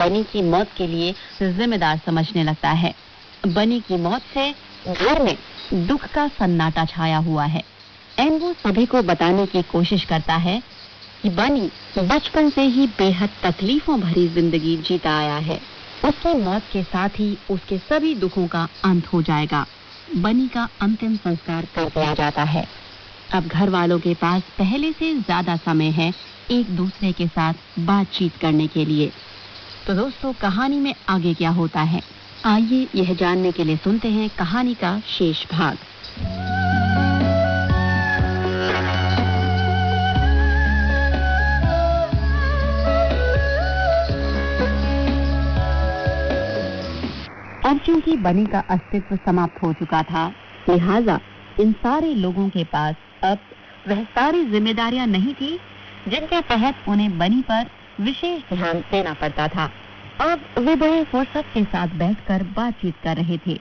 बनी की मौत के लिए जिम्मेदार समझने लगता है। बनी की मौत से घर में दुख का सन्नाटा छाया हुआ है। एनबो सभी को बताने की कोशिश करता है कि बनी बचपन से ही बेहद तकलीफों भरी जिंदगी जीता आया है। उसकी मौत के साथ ही उसके सभी दुखों का अंत हो जाएगा। बनी का अंतिम संस्कार कर दिया जाता है। अब घर वालों के पास पहले से ज्यादा समय है एक दूसरे के साथ बातचीत करने के लिए। तो दोस्तों, कहानी में आगे क्या होता है, आइए यह जानने के लिए सुनते हैं कहानी का शेष भाग। अब चूंकि बनी का अस्तित्व समाप्त हो चुका था, लिहाजा इन सारे लोगों के पास अब वह सारी जिम्मेदारियां नहीं थी जिनके तहत उन्हें बनी पर विशेष ध्यान देना पड़ता था। अब वे बड़े फुर्सत के साथ बैठकर बातचीत कर रहे थे।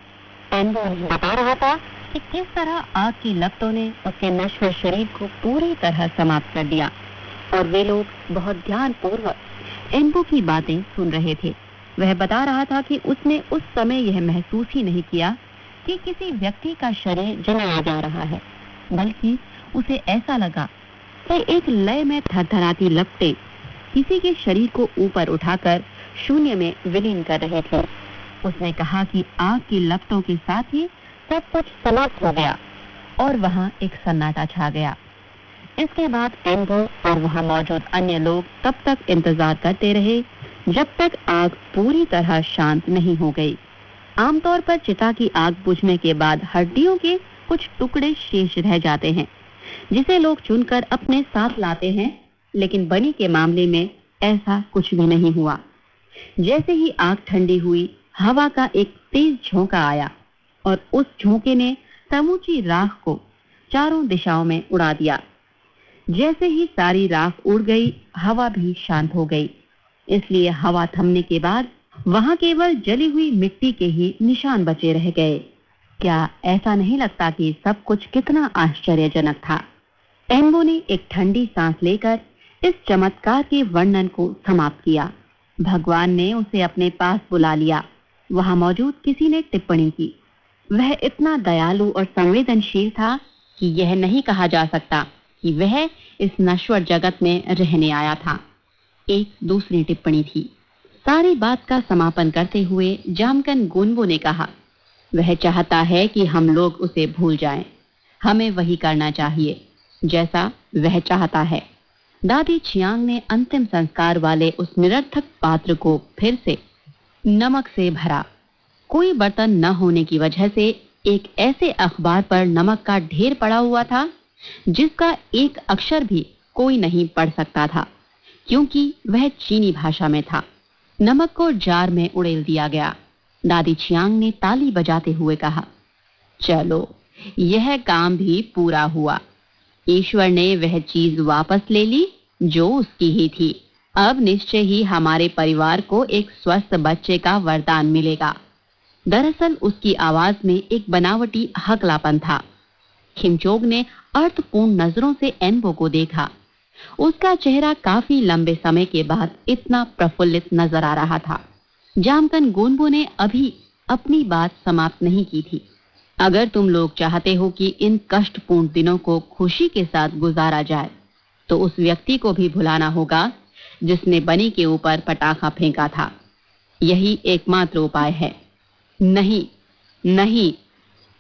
एनबो बता रहा था कि किस तरह आग की लपटों ने उसके नश्वर शरीर को पूरी तरह समाप्त कर दिया, और वे लोग बहुत ध्यानपूर्वक एनबो की बातें सुन रहे थे। वह बता रहा था कि उसने उस समय यह महसूस ही नहीं किया कि किसी व्यक्ति का शरीर जलाया जा रहा है, बल्कि उसे ऐसा लगा कि एक लय में थरथराती लपटें किसी के शरीर को ऊपर उठाकर शून्य में विलीन कर रहे थे। उसने कहा कि आग की लपटों के साथ ही सब कुछ समाप्त हो गया और वहां एक सन्नाटा छा गया। इसके बाद एनबो और वहां मौजूद अन्य लोग तब तक इंतजार करते रहे जब तक आग पूरी तरह शांत नहीं हो गई। आमतौर पर चिता की आग बुझने के बाद हड्डियों के कुछ टुकड़े शेष रह जाते हैं, जिसे लोग चुनकर अपने साथ लाते हैं, लेकिन बनी के मामले में ऐसा कुछ भी नहीं हुआ। जैसे ही आग ठंडी हुई, हवा का एक तेज झोंका आया और उस झोंके ने समूची राख को चारों दिशाओं में उड़ा दिया। जैसे ही सारी राख उड़ गई, हवा भी शांत हो गई। इसलिए हवा थमने के बाद वहां केवल जली हुई मिट्टी के ही निशान बचे रह गए। क्या ऐसा नहीं लगता कि सब कुछ कितना आश्चर्यजनक था? एनबो ने एक ठंडी सांस लेकर इस चमत्कार के वर्णन को समाप्त किया। भगवान ने उसे अपने पास बुला लिया। वहां मौजूद किसी ने टिप्पणी की, वह इतना दयालु और संवेदनशील था कि यह नहीं कहा जा सकता कि वह इस नश्वर जगत में रहने आया था। एक दूसरी टिप्पणी थी। सारी बात का समापन करते हुए जामकन गोनबो ने कहा, वह चाहता है कि हम लोग उसे भूल जाएं। हमें वही करना चाहिए जैसा वह चाहता है। दादी छियांग ने अंतिम संस्कार वाले उस निरर्थक पात्र को फिर से नमक से भरा। कोई बर्तन न होने की वजह से एक ऐसे अखबार पर नमक का ढेर पड़ा हुआ था जिसका एक अक्षर भी कोई नहीं पढ़ सकता था, क्योंकि वह चीनी भाषा में था। नमक को जार में उड़ेल दिया गया। दादी छियांग ने ताली बजाते हुए कहा, चलो, यह काम भी पूरा हुआ। ईश्वर ने वह चीज वापस ले ली जो उसकी ही थी। अब निश्चय ही हमारे परिवार को एक स्वस्थ बच्चे का वरदान मिलेगा। दरअसल उसकी आवाज में एक बनावटी हकलापन था। खिमचोग ने अर्थपूर्ण नजरों से एनबो को देखा। उसका चेहरा काफी लंबे समय के बाद इतना प्रफुल्लित नजर आ रहा था। जामकन गोनबो ने अभी अपनी बात समाप्त नहीं की थी। अगर तुम लोग चाहते हो कि इन कष्टपूर्ण दिनों को खुशी के साथ गुजारा जाए, तो उस व्यक्ति को भी भुलाना होगा जिसने बनी के ऊपर पटाखा फेंका था। यही एकमात्र उपाय है। नहीं, नहीं।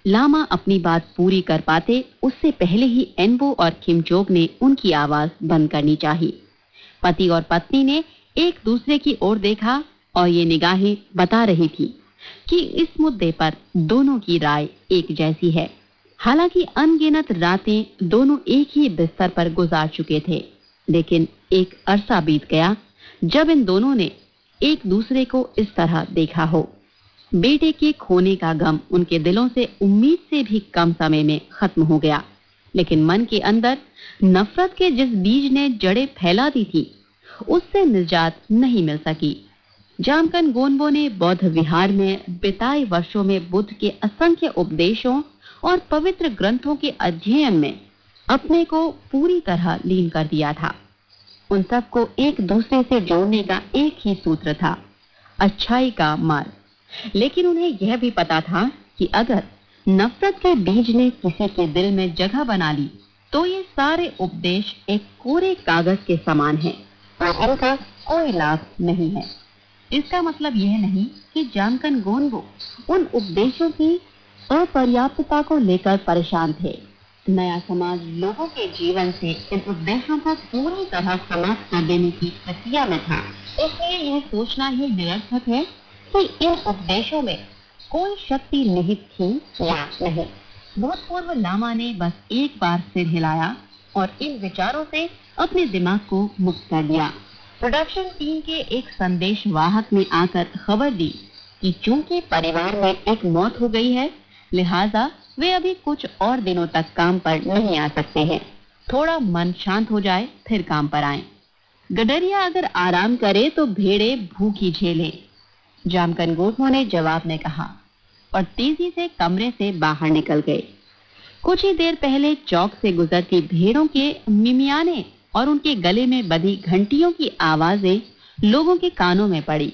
लामा अपनी बात पूरी कर पाते उससे पहले ही एनबो और खिमचोग ने उनकी आवाज बंद करनी चाहिए। पति और पत्नी ने एक दूसरे की ओर देखा और ये निगाहें बता रही थी कि इस मुद्दे पर दोनों की राय एक जैसी है। हालांकि अनगिनत रातें दोनों एक ही बिस्तर पर गुजार चुके थे, लेकिन एक अरसा बीत गया जब इन दोनों ने एक दूसरे को इस तरह देखा हो। बेटे के खोने का गम उनके दिलों से उम्मीद से भी कम समय में खत्म हो गया, लेकिन मन के अंदर नफरत के जिस बीज ने जड़ें फैला दी थी, उससे निजात नहीं मिल सकी। जामकन गोनबो ने बौद्ध विहार में बिताए वर्षों में बुद्ध के असंख्य उपदेशों और पवित्र ग्रंथों के अध्ययन में अपने को पूरी तरह लीन कर दिया था। उन सबको एक दूसरे से जोड़ने का एक ही सूत्र था, अच्छाई का मार्ग। लेकिन उन्हें यह भी पता था कि अगर नफरत के बीज ने किसी के दिल में जगह बना ली तो ये सारे उपदेश एक कोरे कागज के समान हैं और इनका कोई लाभ नहीं है। इसका मतलब यह नहीं कि जानकन गोनगो उन उपदेशों की अपर्याप्तता को लेकर परेशान थे। नया समाज लोगों के जीवन से इन उपदेशों को पूरी तरह समाप्त कर देने की प्रक्रिया में था। इसलिए यह सोचना ही निरर्थक है कि इन उपदेशों में कोई शक्ति निहित थी या नहीं। भूतपूर्व लामा ने बस एक बार सिर हिलाया और इन विचारों से अपने दिमाग को मुक्त कर दिया। प्रोडक्शन टीम के एक संदेश वाहक ने आकर खबर दी कि चूंकि परिवार में एक मौत हो गई है, लिहाजा वे अभी कुछ और दिनों तक काम पर नहीं आ सकते हैं। थोड़ा मन शांत हो जाए फिर काम पर आएं। गडरिया अगर आराम करे तो भेड़े भूखी झेले, जामकन गोठों ने जवाब में कहा और तेजी से कमरे से बाहर निकल गए। कुछ ही देर पहले चौक से गुजरती भेड़ों के मिमियाने और उनके गले में बंधी घंटियों की आवाजें लोगों के कानों में पड़ी।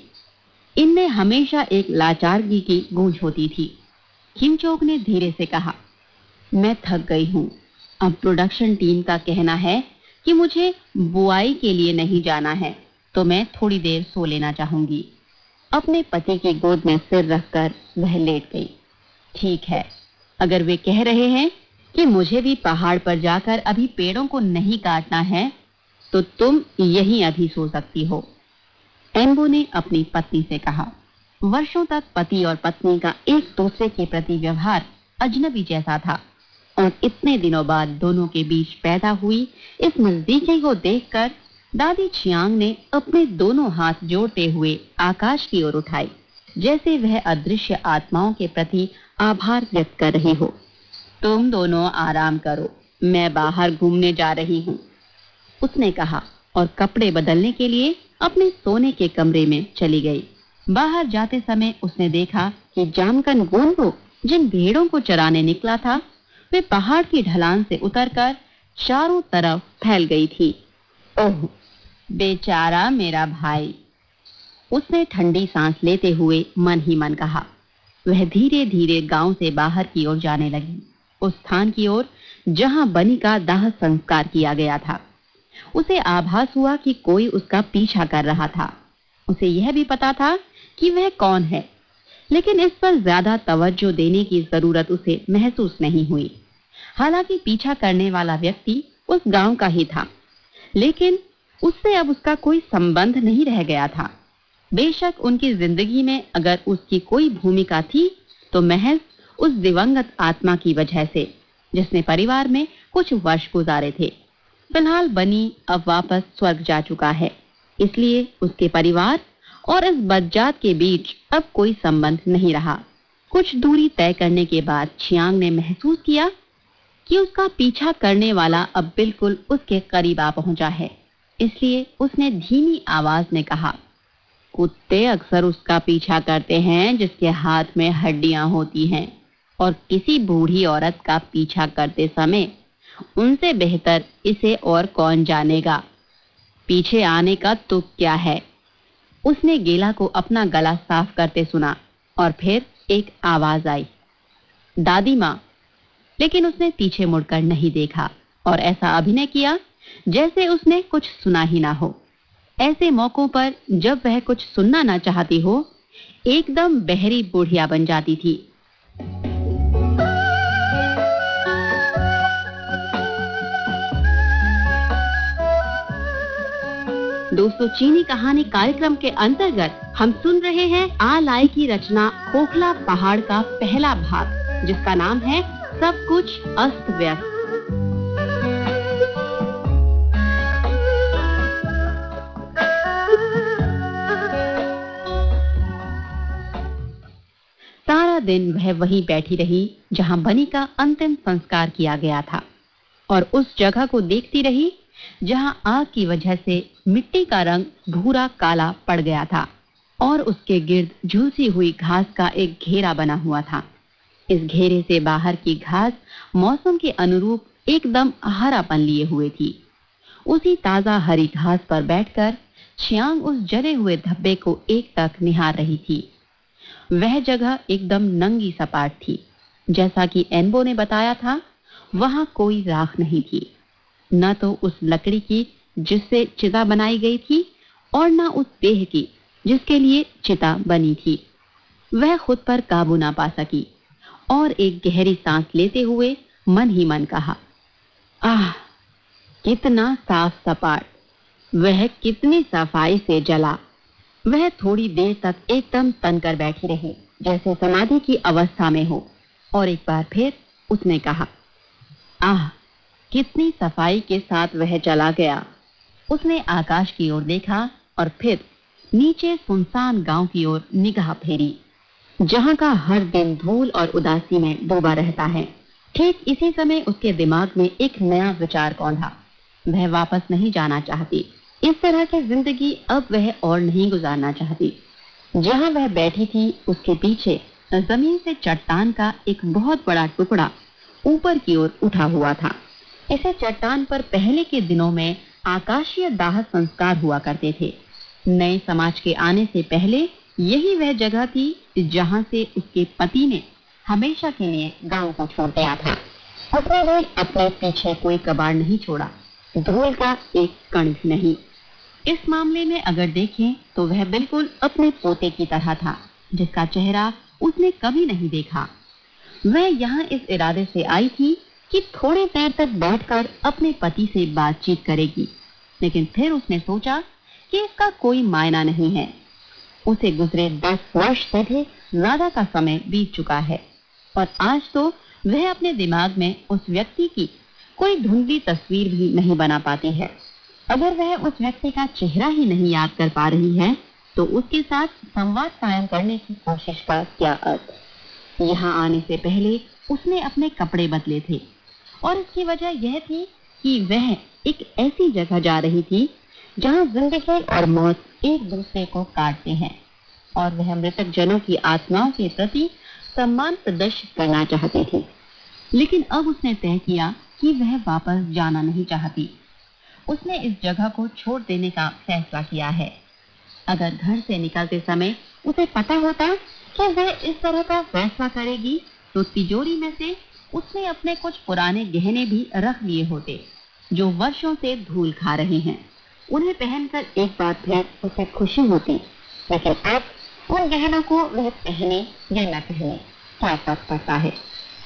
इनमें हमेशा एक लाचारगी की गूंज होती थी। किमचोक ने धीरे से कहा, मैं थक गई हूं। अब प्रोडक्शन टीम का कहना है कि मुझे बुआई के लिए नहीं जाना है, तो मैं थोड़ी देर सो लेना चाहूंगी। अपने पति की गोद में सिर रखकर वह लेट गई। ठीक है, अगर वे कह रहे हैं कि मुझे भी पहाड़ पर जाकर अभी पेड़ों को नहीं काटना है, तो तुम यहीं अभी सो सकती हो। एम्बो ने अपनी पत्नी से कहा। वर्षों तक पति और पत्नी का एक दूसरे के प्रति व्यवहार अजनबी जैसा था और इतने दिनों बाद दोनों के बीच पैदा हुई इस नजदीकी को देखकर दादी चियांग ने अपने दोनों हाथ जोड़ते हुए आकाश की ओर उठाई, जैसे वह अदृश्य आत्माओं के प्रति आभार व्यक्त कर रही हो। तुम दोनों आराम करो, मैं बाहर घूमने जा रही हूँ, उसने कहा और कपड़े बदलने के लिए अपने सोने के कमरे में चली गई। बाहर जाते समय उसने देखा कि जामकन गोनगो जिन भेड़ों को चराने निकला था, वे पहाड़ की ढलान से उतरकर चारों तरफ फैल गई थी। ओह, बेचारा मेरा भाई, उसने ठंडी सांस लेते हुए मन ही मन कहा। वह धीरे धीरे गांव से बाहर की ओर जाने लगी, उस स्थान की ओर जहां बनी का दाह संस्कार किया गया था। उसे आभास हुआ कि कोई उसका पीछा कर रहा था। उसे यह भी पता था कि वह कौन है, लेकिन इस पर ज्यादा तवज्जो देने की जरूरत उसे महसूस नहीं हुई। हालांकि पीछा करने वाला व्यक्ति उस गांव का ही था, लेकिन उससे अब उसका कोई संबंध नहीं रह गया था। बेशक उनकी जिंदगी में अगर उसकी कोई भूमिका थी तो महज उस दिवंगत आत्मा की वजह से, जिसने परिवार में कुछ वर्ष गुजारे थे। फिलहाल बनी अब वापस स्वर्ग जा चुका है, इसलिए उसके परिवार और इस बज्जात के बीच अब कोई संबंध नहीं रहा। कुछ दूरी तय करने के बाद चियांग ने महसूस किया कि उसका पीछा करने वाला अब बिल्कुल उसके करीब आ पहुंचा है। इसलिए उसने धीमी आवाज में कहा, कुत्ते अक्सर उसका पीछा करते हैं जिसके हाथ में हड्डियां होती हैं, और किसी बूढ़ी औरत का पीछा करते समय उनसे बेहतर इसे और कौन जानेगा। पीछे आने का तुक क्या है? उसने गेला को अपना गला साफ करते सुना और फिर एक आवाज आई, दादी माँ। लेकिन उसने पीछे मुड़कर नहीं देखा और ऐसा अभिनय किया जैसे उसने कुछ सुना ही ना हो। ऐसे मौकों पर जब वह कुछ सुनना ना चाहती हो, एकदम बहरी बुढ़िया बन जाती थी। दोस्तों, चीनी कहानी कार्यक्रम के अंतर्गत हम सुन रहे हैं आ लाई की रचना खोखला पहाड़ का पहला भाग, जिसका नाम है सब कुछ अस्त व्यस्त। सारा दिन वह वहीं बैठी रही जहां बनी का अंतिम संस्कार किया गया था, और उस जगह को देखती रही जहां आग की वजह से मिट्टी का रंग भूरा काला पड़ गया था और उसके गिर्द झुलसी हुई घास का एक घेरा बना हुआ था। इस घेरे से बाहर की घास मौसम के अनुरूप एकदम हरापन लिए हुए थी। उसी ताजा हरी घास पर बैठकर छियांग उस जले हुए धब्बे को एक टक निहार रही थी। वह जगह एकदम नंगी सपाट थी। जैसा कि एनबो ने बताया था, वहां कोई राख नहीं थी, न तो उस लकड़ी की जिससे चिता बनाई गई थी और न उस देह की जिसके लिए चिता बनी थी। वह खुद पर काबू ना पा सकी और एक गहरी सांस लेते हुए मन ही मन कहा, आह, कितना साफ सपाट, वह कितनी सफाई से जला। वह थोड़ी देर तक एकदम तन कर बैठी रही, जैसे समाधि की अवस्था में हो, और एक बार फिर उसने कहा, आह, कितनी सफाई के साथ वह चला गया। उसने आकाश की ओर देखा और फिर नीचे सुनसान गांव की ओर निगाह फेरी, जहां का हर दिन धूल और उदासी में डूबा रहता है। ठीक इसी समय उसके दिमाग में एक नया विचार कौंधा। वह वापस नहीं जाना चाहती। इस तरह की जिंदगी अब वह और नहीं गुजारना चाहती। जहां वह बैठी थी उसके पीछे जमीन से चट्टान का एक बहुत बड़ा टुकड़ा ऊपर की ओर उठा हुआ था। इसे चट्टान पर पहले के दिनों में आकाशीय दाह संस्कार हुआ करते थे। नए समाज के आने से पहले यही वह जगह थी जहां से उसके पति ने हमेशा के लिए गांव को छोड़ दिया था। उसने भी अपने पीछे कोई कबाड़ नहीं छोड़ा, धूल का एक कण भी नहीं। इस मामले में अगर देखें तो वह बिल्कुल अपने पोते की तरह था, जिसका चेहरा उसने कभी नहीं देखा। वह यहाँ इस इरादे से आई थी कि थोड़ी देर तक बैठकर अपने पति से बातचीत करेगी, लेकिन फिर उसने सोचा कि इसका कोई मायना नहीं है। उसे गुजरे 10 वर्ष से भी ज्यादा का समय बीत चुका है और आज तो वह अपने दिमाग में उस व्यक्ति की कोई धुंधली तस्वीर भी नहीं बना पाती है। अगर वह उस व्यक्ति का चेहरा ही नहीं याद कर पा रही है तो उसके साथ संवाद कायम करने की कोशिश का क्या अर्थ। यहाँ आने से पहले उसने अपने कपड़े बदले थे और इसकी वजह यह थी कि वह एक ऐसी जगह जा रही थी जहाँ जिंदगी और मौत एक दूसरे को काटते हैं और वह मृतक जनों की आत्माओं के प्रति सम्मान प्रदर्शित करना चाहती थी। लेकिन अब उसने तय किया कि वह वापस जाना नहीं चाहती। उसने इस जगह को छोड़ देने का फैसला किया है। अगर घर से निकलते समय उसे पता होता कि वह इस तरह का फैसला करेगी तो तिजोरी में से उसने अपने कुछ पुराने गहने भी रख लिए होते, जो वर्षों से धूल खा रहे हैं। उन्हें पहनकर एक बार फिर उसे खुशी होती, लेकिन अब उन गहनों को वह पहने या न पहने क्या फर्क पड़ता है।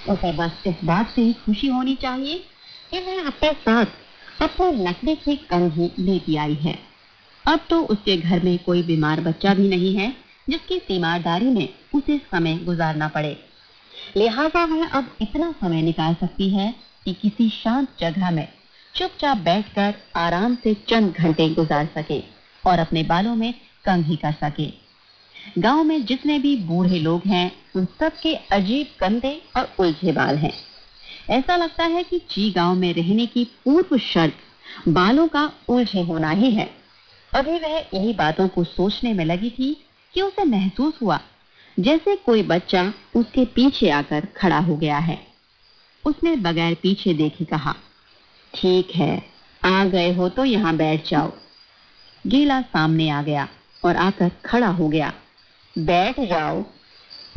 उसे बस इस बात से ही खुशी होनी चाहिए कि वह अपने साथ अपने लकड़ी की कंघी लेती आई है। अब तो उसके घर में कोई बीमार बच्चा भी नहीं है जिसकी तीमारदारी में उसे समय गुजारना पड़े। लिहाजा वह अब इतना समय निकाल सकती है कि किसी शांत जगह में चुपचाप बैठकर आराम से चंद घंटे गुजार सके और अपने बालों में कंघी कर सके। गांव में जितने भी बूढ़े लोग हैं उन सबके अजीब गंदे और उलझे बाल हैं। ऐसा लगता है कि ची गांव में रहने की पूर्व शर्त बालों का उलझे होना ही है। अभी वह इन्हीं बातों को सोचने में लगी थी कि उसे महसूस हुआ जैसे कोई बच्चा उसके पीछे आकर खड़ा हो गया है। उसने बगैर पीछे देखे कहा, ठीक है, आ गए हो तो यहाँ बैठ जाओ। गीला सामने आ गया और आकर खड़ा हो गया। बैठ जाओ,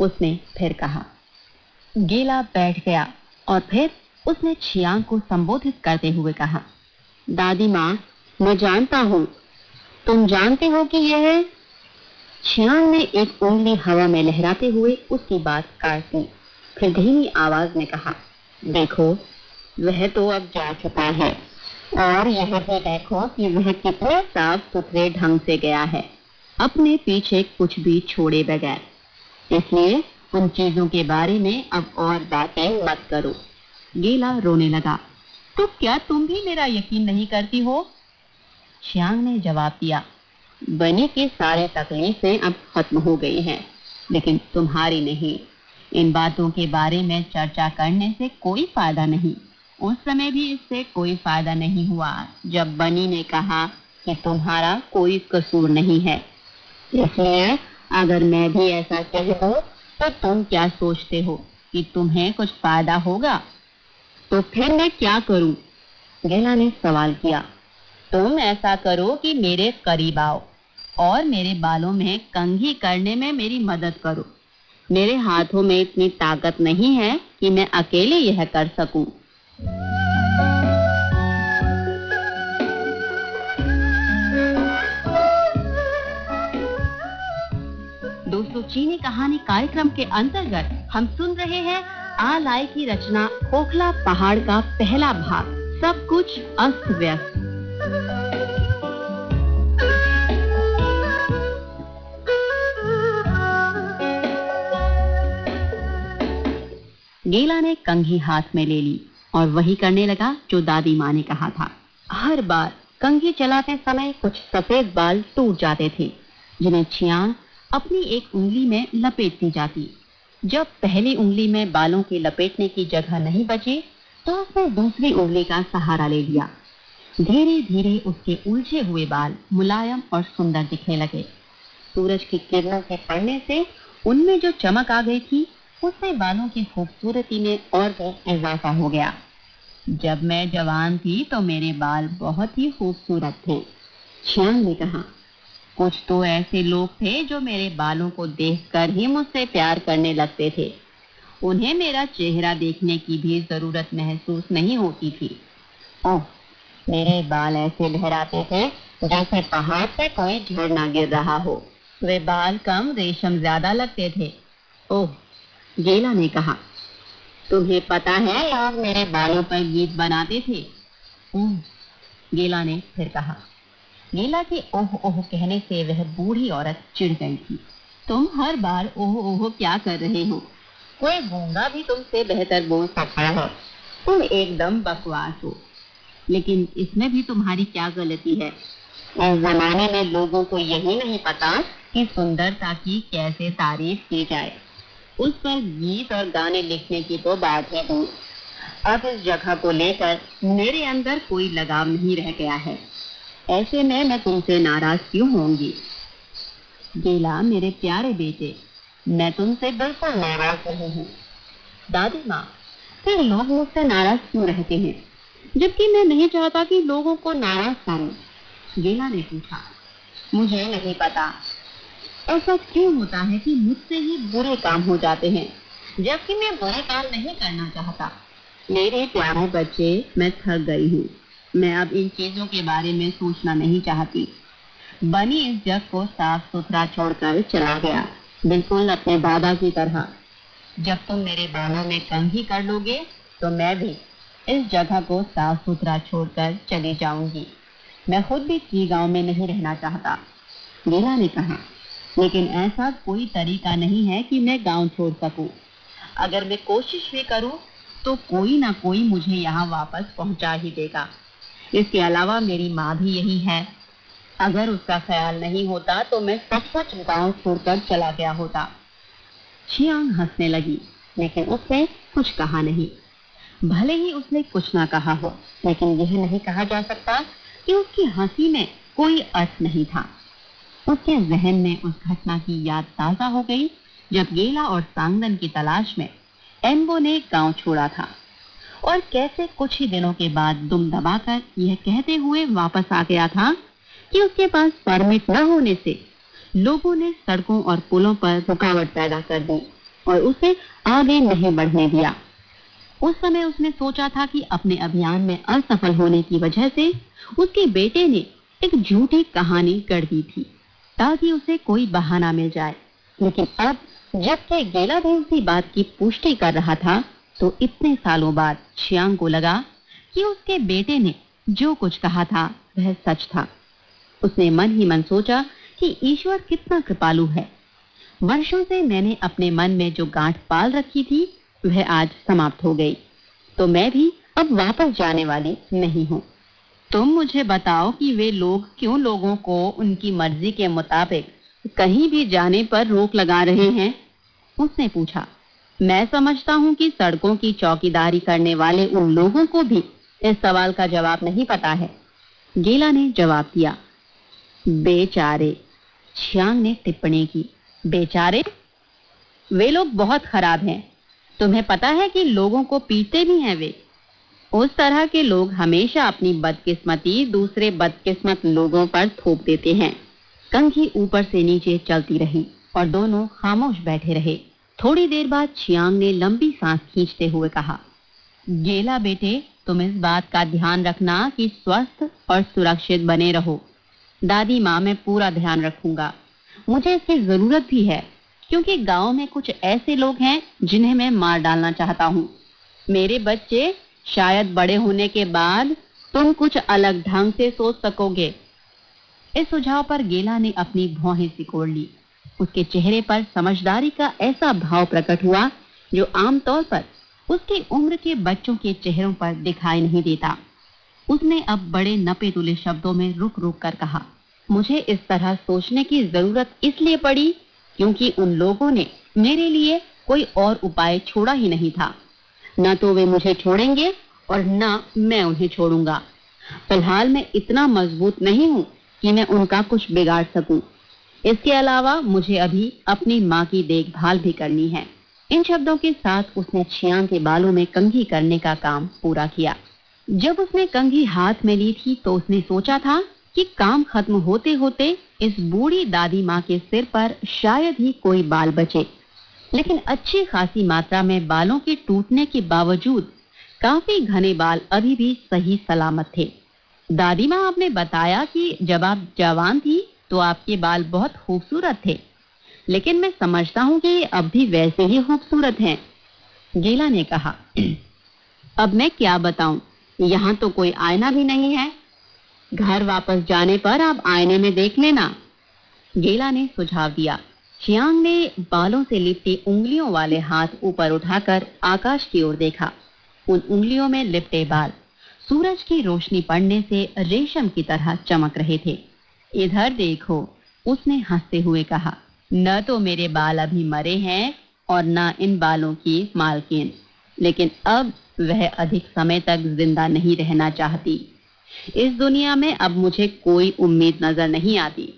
उसने फिर कहा। गीला बैठ गया और फिर उसने छियांग को संबोधित करते हुए कहा, दादी माँ, मैं जानता हूँ, तुम जानते हो कि यह है। छियांग ने एक उंगली हवा में लहराते हुए उसकी बात काट दी। फिर धीमी आवाज में कहा, देखो, वह तो अब जा चुका है और यह भी देखो कि वह कितने साफ सुथरे ढंग से गया है, अपने पीछे कुछ भी छोड़े बगैर। इसलिए उन चीजों के बारे में अब और बातें मत करो। गीला रोने लगा। तो क्या तुम भी मेरा यकीन नहीं करती हो? छियांग ने जवाब दिया, बनी की सारी तकलीफें अब खत्म हो गई हैं, लेकिन तुम्हारी नहीं। इन बातों के बारे में चर्चा करने से कोई फायदा नहीं। उस समय भी इससे कोई फायदा नहीं हुआ जब बनी ने कहा कि तुम्हारा कोई कसूर नहीं है। इसलिए अगर मैं भी ऐसा कह दूं तो तुम क्या सोचते हो कि तुम्हें कुछ फायदा होगा? तो फिर मैं क्या करूं? गैला ने सवाल किया। तुम ऐसा करो कि मेरे करीब आओ और मेरे बालों में कंघी करने में मेरी मदद करो। मेरे हाथों में इतनी ताकत नहीं है कि मैं अकेले यह कर सकूं। दोस्तों, चीनी कहानी कार्यक्रम के अंतर्गत हम सुन रहे हैं आलाई की रचना खोखला पहाड़ का पहला भाग, सब कुछ अस्त व्यस्त। गेला ने कंघी हाथ में ले ली और वही करने लगा जो दादी माँ ने कहा था। हर बार कंघी चलाते समय कुछ सफेद बाल टूट जाते थे, जिन्हें छियांग अपनी एक उंगली में लपेटती जाती। जब पहली उंगली में बालों के लपेटने की जगह नहीं बची, तो उसने दूसरी उंगली का सहारा ले लिया। धीरे धीरे उसके उलझे हुए बाल मुलायम और सुंदर दिखने लगे। सूरज की किरणों के पड़ने से उनमें जो चमक आ गई थी, उससे बालों की खूबसूरती में और भी इजाफा हो गया। जब मैं जवान थी तो मेरे बाल बहुत ही खूबसूरत थे, छियांग ने कहा। कुछ तो ऐसे लोग थे जो मेरे बालों को देखकर ही मुझसे प्यार करने लगते थे। उन्हें मेरा चेहरा देखने की भी जरूरत महसूस नहीं होती थी। ओह, मेरे बाल ऐसे लहराते थे जैसे पहाड़ से कोई झरना गिर रहा हो। वे बाल कम, रेशम ज्यादा लगते थे। ओह, गेला ने कहा, तुम्हें पता है लोग मेरे बालों पर गीत बनाते थे। ओह, गेला ने फिर कहा। गेला के ओह ओह कहने से वह बूढ़ी औरत चिढ़ गई थी। तुम हर बार ओह ओह क्या कर रहे हो? कोई गूंगा भी तुमसे बेहतर बोल सकता है। तुम एकदम बकवास हो। लेकिन इसमें भी तुम्हारी क्या गलती है? इस जमाने में लोगों को यही नहीं पता कि सुंदरता की कैसे तारीफ की जाए। उस पर गीत और गाने लिखने की तो बात है दूर। अब इस जगह को लेकर मेरे अंदर कोई लगाव नहीं रह गया है। ऐसे में मैं तुमसे नाराज क्यों होंगी? गेला, मेरे प्यारे बेटे, मैं तुमसे बिल्कुल नाराज नहीं हूँ। दादी माँ, फिर लोग मुझसे नाराज क्यों रहते हैं, जबकि मैं नहीं चाहता कि लोगों को नाराज करूं? गेला ने पूछा। मुझे नहीं पता। ऐसा क्यों होता है कि मुझसे ही बुरे काम हो जाते हैं, जबकि मैं बुरे काम नहीं करना चाहता? मेरे प्यारे बच्चे, मैं थक गई हूँ। मैं अब इन चीजों के बारे में सोचना नहीं चाहती। बनी इस जग को साफ सुथरा छोड़कर चला गया, बिल्कुल अपने दादा की तरह। जब तुम मेरे बालों में कंघी कर लोगे तो मैं भी इस जगह को साफ सुथरा छोड़कर चली जाऊंगी। मैं खुद भी ची गांव में नहीं रहना चाहता, गेला ने कहा। लेकिन ऐसा कोई तरीका नहीं है कि मैं गांव छोड़ सकूं। अगर मैं कोशिश भी करूं तो कोई ना कोई मुझे यहाँ वापस पहुंचा ही देगा। इसके अलावा मेरी माँ भी यही है। अगर उसका ख्याल नहीं होता तो मैं सचमुच गांव छोड़कर चला गया होता। छियांग हंसने लगी, लेकिन उसने कुछ कहा नहीं। भले ही उसने कुछ ना कहा हो, लेकिन यह नहीं कहा जा सकता कि उसकी हंसी में कोई अर्थ नहीं था। उसके जहन में उस घटना की याद ताजा हो गई जब गेला और सांगदन की तलाश में एम्बो ने गांव छोड़ा था, और कैसे कुछ ही दिनों के बाद दुम दबाकर यह कहते हुए वापस आ गया था कि उसके पास परमिट न होने से लोगों ने सड़कों और पुलों पर रुकावट पैदा कर दी और उसे आगे नहीं बढ़ने दिया। उस समय उसने सोचा था कि अपने अभियान में असफल होने की वजह से उसके बेटे ने एक झूठी कहानी गढ़ दी थी ताकि उसे कोई बहाना मिल जाए। लेकिन अब जबकि गेला भी उसी बात की पुष्टि कर रहा था, तो इतने सालों बाद छियांग को लगा कि उसके बेटे ने जो कुछ कहा था वह सच था। उसने मन ही मन सोचा कि ईश्वर कितना कृपालु है। वर्षों से मैंने अपने मन में जो गांठ पाल रखी थी वह आज समाप्त हो गई, तो मैं भी अब वापस जाने वाली नहीं हूँ। तुम मुझे बताओ कि वे लोग क्यों लोगों को उनकी मर्जी के मुताबिक कहीं भी जाने पर रोक लगा रहे हैं? उसने पूछा। मैं समझता हूँ कि सड़कों की चौकीदारी करने वाले उन लोगों को भी इस सवाल का जवाब नहीं पता है, गेला ने जवाब दिया। बेचारे, छियांग ने टिप्पणी की। बेचारे? वे लोग बहुत खराब हैं। तुम्हें पता है कि लोगों को पीटते भी हैं वे। उस तरह के लोग हमेशा अपनी बदकिस्मती दूसरे बदकिस्मत लोगों पर थोप देते हैं। कंघी ऊपर से नीचे चलती रही और दोनों खामोश बैठे रहे। थोड़ी देर बाद चियांग ने लंबी सांस खींचते हुए कहा, गेला बेटे, तुम इस बात का ध्यान रखना कि स्वस्थ और सुरक्षित बने रहो। दादी माँ, मैं पूरा ध्यान रखूंगा। मुझे इसकी जरूरत भी है, क्योंकि गांव में कुछ ऐसे लोग हैं जिन्हें मैं मार डालना चाहता हूँ। मेरे बच्चे, शायद बड़े होने के बाद तुम कुछ अलग ढंग से सोच सकोगे। इस सुझाव पर गेला ने अपनी भौहें सिकोड़ ली। उसके चेहरे पर समझदारी का ऐसा भाव प्रकट हुआ जो आमतौर पर उसकी उम्र के बच्चों के चेहरों पर दिखाई नहीं देता। उसने अब बड़े नपे तुले शब्दों में रुक रुक कर कहा, मुझे इस तरह सोचने की जरूरत इसलिए पड़ी क्योंकि उन लोगों ने मेरे लिए कोई और उपाय छोड़ा ही नहीं था। न तो वे मुझे छोड़ेंगे और न मैं उन्हें छोड़ूंगा। फिलहाल मैं इतना मजबूत नहीं हूं कि मैं उनका कुछ बिगाड़ सकूं। इसके अलावा मुझे अभी अपनी माँ की देखभाल भी करनी है। इन शब्दों के साथ उसने चियांग के बालों में कंघी करने का काम पूरा किया। जब उसने कंघी हाथ में ली थी तो उसने सोचा था कि काम खत्म होते होते इस बूढ़ी दादी माँ के सिर पर शायद ही कोई बाल बचे। लेकिन अच्छी खासी मात्रा में बालों के टूटने के बावजूद काफी घने बाल अभी भी सही सलामत थे। दादी माँ आपने बताया कि जब आप जवान थी तो आपके बाल बहुत खूबसूरत थे, लेकिन मैं समझता हूँ कि अब भी वैसे ही खूबसूरत हैं। गेला ने कहा, अब मैं क्या बताऊं, यहाँ तो कोई आईना भी नहीं है। घर वापस जाने पर आप आईने में देख लेना, गेला ने सुझाव दिया। चियांग ने बालों से लिपटी उंगलियों वाले हाथ ऊपर उठाकर आकाश की ओर देखा। उन उंगलियों में लिपटे बाल सूरज की रोशनी पड़ने से रेशम की तरह चमक रहे थे। इधर देखो, उसने हंसते हुए कहा, न तो मेरे बाल अभी मरे हैं और न इन बालों की मालकिन, लेकिन अब वह अधिक समय तक जिंदा नहीं रहना चाहती। इस दुनिया में अब मुझे कोई उम्मीद नजर नहीं आती।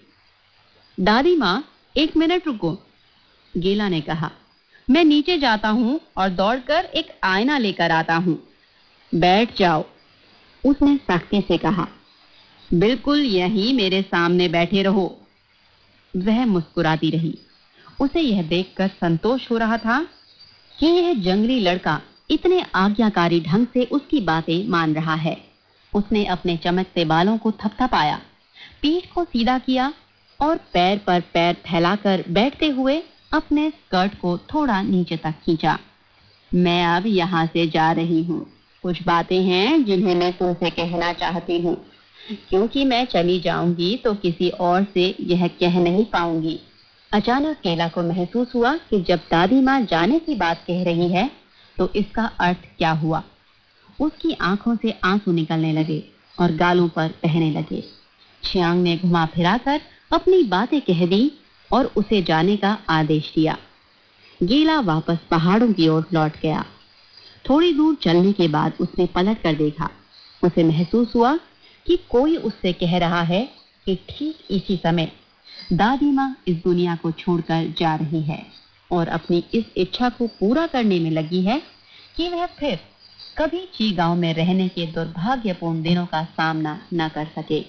दादी माँ, 1 मिनट रुको, गेला ने कहा। मैं नीचे जाता हूँ और दौड़कर एक आईना लेकर आता हूँ। बैठ जाओ, उसने सख्ती से कहा। बिल्कुल यहीं मेरे सामने बैठे रहो। वह मुस्कुराती रही। उसे यह देखकर संतोष हो रहा था कि यह जंगली लड़का इतने आज्ञाकारी ढंग से उसकी बातें मान रहा है। उसने अपने चमकते बालों को थपथपाया, पीठ को सीधा किया और पैर पर पैर फैलाकर बैठते हुए अपने स्कर्ट को थोड़ा नीचे तक खींचा। मैं अब यहाँ से जा रही हूँ। कुछ बातें हैं जिन्हें मैं तुमसे कहना चाहती हूँ, क्योंकि मैं चली जाऊंगी तो किसी और से यह कह नहीं पाऊंगी। अचानक केला को महसूस हुआ कि जब दादी माँ जाने की बात कह रही है तो इसका अर्थ क्या हुआ। उसकी आंखों से आंसू निकलने लगे और गालों पर बहने लगे। चियांग ने घुमा फिराकर अपनी बातें कह दी और उसे जाने का आदेश दिया। गीला वापस पहाड़ों की ओर लौट गया। थोड़ी दूर चलने के बाद उसने पलट कर देखा। उसे महसूस हुआ कि कोई उससे कह रहा है कि ठीक इसी समय दादी माँ इस दुनिया को छोड़कर जा रही है और अपनी इस इच्छा को पूरा करने में लगी है कि वह फिर कभी ची गांव में रहने के दुर्भाग्यपूर्ण दिनों का सामना न कर सके।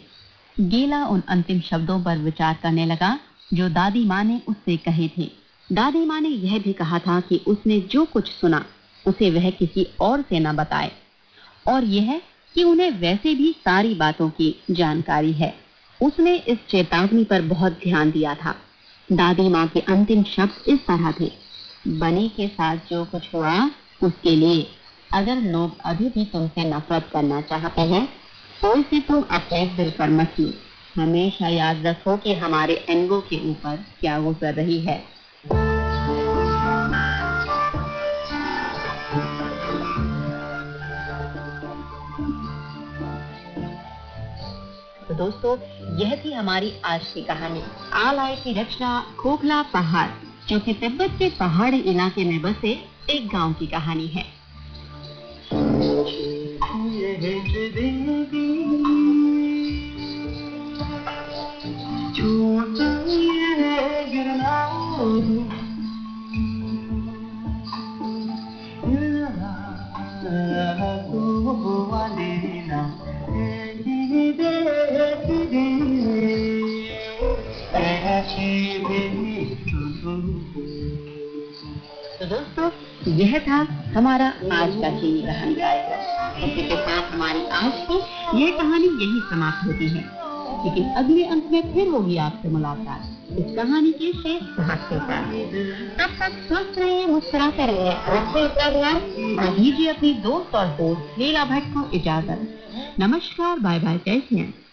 गीला उन अंतिम शब्दों पर विचार करने लगा जो दादी माँ ने उससे कहे थे। दादी माँ ने यह भी कहा था कि उसने जो कुछ सुना उसे वह किसी और से न बताए, और यह कि उन्हें वैसे भी सारी बातों की जानकारी है। उसने इस चेतावनी पर बहुत ध्यान दिया था। दादी माँ के अंतिम शब्द इस तरह थे, बनी के साथ जो कुछ हुआ उसके लिए अगर लोग अभी भी तुमसे नफरत करना चाहते हैं तो इसे तुम अपने दिल पर मत लो। हमेशा याद रखो कि हमारे अंगों के ऊपर क्या गुजर रही है। तो दोस्तों, यह थी हमारी आज की कहानी आलाई की रचना खोखला पहाड़, जो कि तिब्बत के पहाड़ी इलाके में बसे एक गांव की कहानी है। तो दोस्तों, यह था हमारा आज का चीनी कहानी कार्यक्रम। इसी के साथ हमारी आज की यह कहानी यही समाप्त होती है, लेकिन अगले अंक में फिर होगी आपसे मुलाकात इस कहानी के शेष भाग के साथ। तब तक स्वस्थ रहिए, मुस्कुराते रहिए। दीजिए अपनी दोस्त और दोस्त लीला भट्ट को इजाजत। नमस्कार, बाय बाय, कैसे हैं?